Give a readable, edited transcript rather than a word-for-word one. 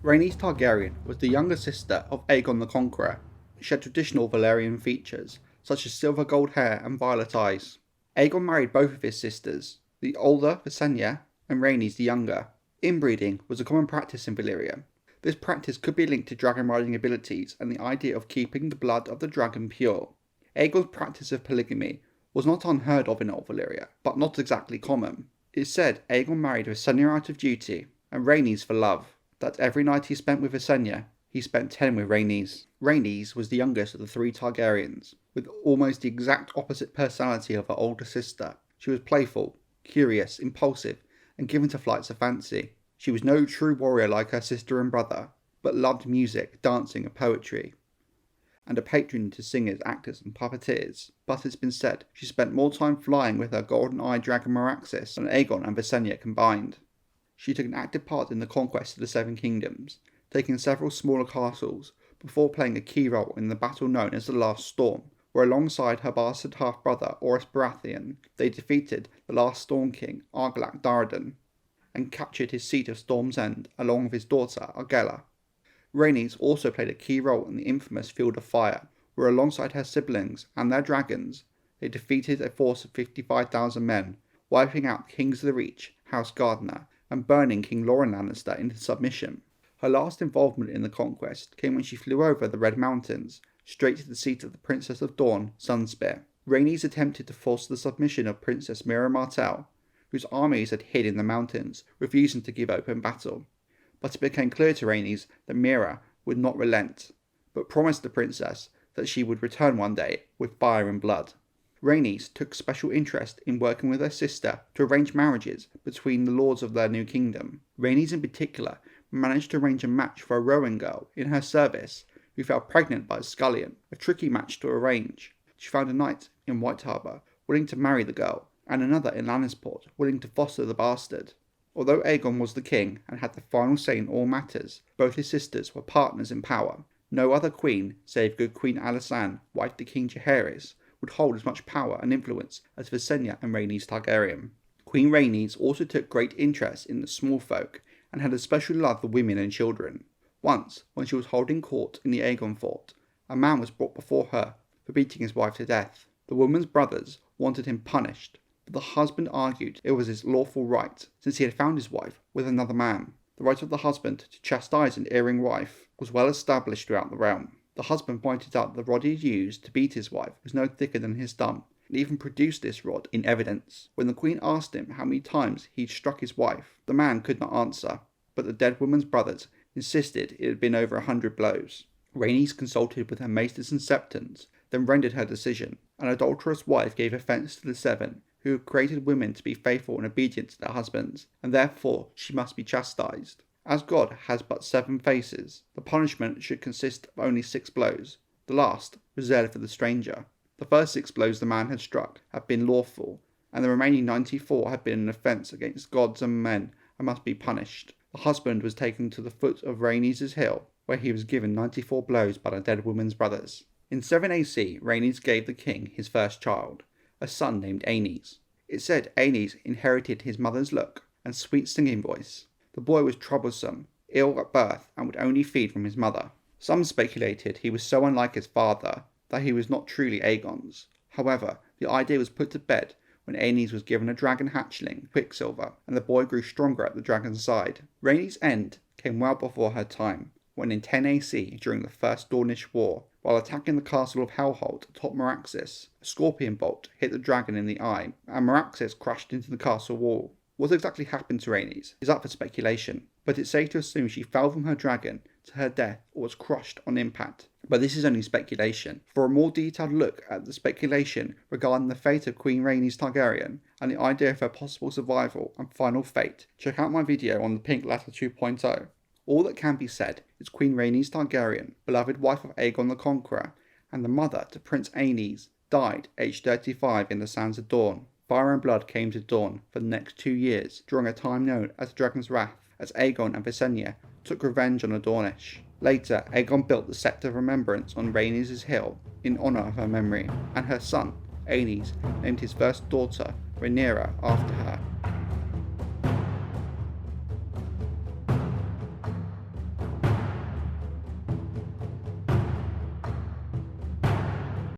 Rhaenys Targaryen was the younger sister of Aegon the Conqueror. She had traditional Valyrian features, such as silver gold hair and violet eyes. Aegon married both of his sisters, the older Visenya and Rhaenys the younger. Inbreeding was a common practice in Valyria. This practice could be linked to dragon riding abilities and the idea of keeping the blood of the dragon pure. Aegon's practice of polygamy was not unheard of in Old Valyria, but not exactly common. It is said Aegon married Visenya out of duty, and Rhaenys for love. That every night he spent with Visenya, he spent 10 with Rhaenys. Rhaenys was the youngest of the 3 Targaryens, with almost the exact opposite personality of her older sister. She was playful, curious, impulsive, and given to flights of fancy. She was no true warrior like her sister and brother, but loved music, dancing, and poetry, and a patron to singers, actors, and puppeteers. But it's been said she spent more time flying with her golden-eyed dragon Meraxes than Aegon and Visenya combined. She took an active part in the conquest of the Seven Kingdoms, taking several smaller castles, before playing a key role in the battle known as the Last Storm, where alongside her bastard half-brother Orys Baratheon, they defeated the last Storm King, Argilac Daradan, and captured his seat of Storm's End along with his daughter Argella. Rhaenys also played a key role in the infamous Field of Fire, where alongside her siblings and their dragons, they defeated a force of 55,000 men, wiping out the Kings of the Reach, House Gardener, and burning King Loren Lannister into submission. Her last involvement in the conquest came when she flew over the Red Mountains, straight to the seat of the Princess of Dawn, Sunspear. Rhaenys attempted to force the submission of Princess Mira Martell, whose armies had hid in the mountains, refusing to give open battle. But it became clear to Rhaenys that Mira would not relent, but promised the princess that she would return one day with fire and blood. Rhaenys took special interest in working with her sister to arrange marriages between the lords of their new kingdom. Rhaenys in particular managed to arrange a match for a rowing girl in her service who fell pregnant by a scullion, a tricky match to arrange. She found a knight in White Harbour willing to marry the girl, and another in Lannisport willing to foster the bastard. Although Aegon was the king and had the final say in all matters, both his sisters were partners in power. No other queen, save good Queen Alysanne, wife to King Jaehaerys, would hold as much power and influence as Visenya and Rhaenys Targaryen. Queen Rhaenys also took great interest in the small folk and had a special love for women and children. Once, when she was holding court in the Aegon fort, a man was brought before her for beating his wife to death. The woman's brothers wanted him punished, but the husband argued it was his lawful right, since he had found his wife with another man. The right of the husband to chastise an erring wife was well established throughout the realm. The husband pointed out that the rod he had used to beat his wife was no thicker than his thumb, and even produced this rod in evidence. When the queen asked him how many times he'd struck his wife, the man could not answer, but the dead woman's brothers insisted it had been over 100 blows. Rhaenys consulted with her maesters and septons, then rendered her decision. An adulterous wife gave offence to the seven, who had created women to be faithful and obedient to their husbands, and therefore she must be chastised. As God has but 7 faces, the punishment should consist of only 6 blows, the last reserved for the stranger. The first 6 blows the man had struck had been lawful, and the remaining 94 had been an offence against gods and men and must be punished. The husband was taken to the foot of Rhaenys' hill, where he was given 94 blows by the dead woman's brothers. In 7 AC, Rhaenys gave the king his first child, a son named Aenys. It said Aenys inherited his mother's look and sweet singing voice. The boy was troublesome, ill at birth, and would only feed from his mother. Some speculated he was so unlike his father that he was not truly Aegon's. However, the idea was put to bed when Aenys was given a dragon hatchling, Quicksilver, and the boy grew stronger at the dragon's side. Rhaenys' end came well before her time, when in 10 AC, during the First Dornish War, while attacking the castle of Hellholt atop Meraxes, a scorpion bolt hit the dragon in the eye, and Meraxes crashed into the castle wall. What exactly happened to Rhaenys is up for speculation, but it's safe to assume she fell from her dragon to her death or was crushed on impact. But this is only speculation. For a more detailed look at the speculation regarding the fate of Queen Rhaenys Targaryen and the idea of her possible survival and final fate, check out my video on the Pink Letter 2.0. All that can be said is Queen Rhaenys Targaryen, beloved wife of Aegon the Conqueror, and the mother to Prince Aenys, died aged 35 in the Sands of Dorne. Fire and blood came to Dorne for the next 2 years, during a time known as the Dragon's Wrath, as Aegon and Visenya took revenge on the Dornish. Later, Aegon built the Sceptre of Remembrance on Rhaenys' hill in honour of her memory, and her son, Aenys, named his first daughter, Rhaenyra, after her.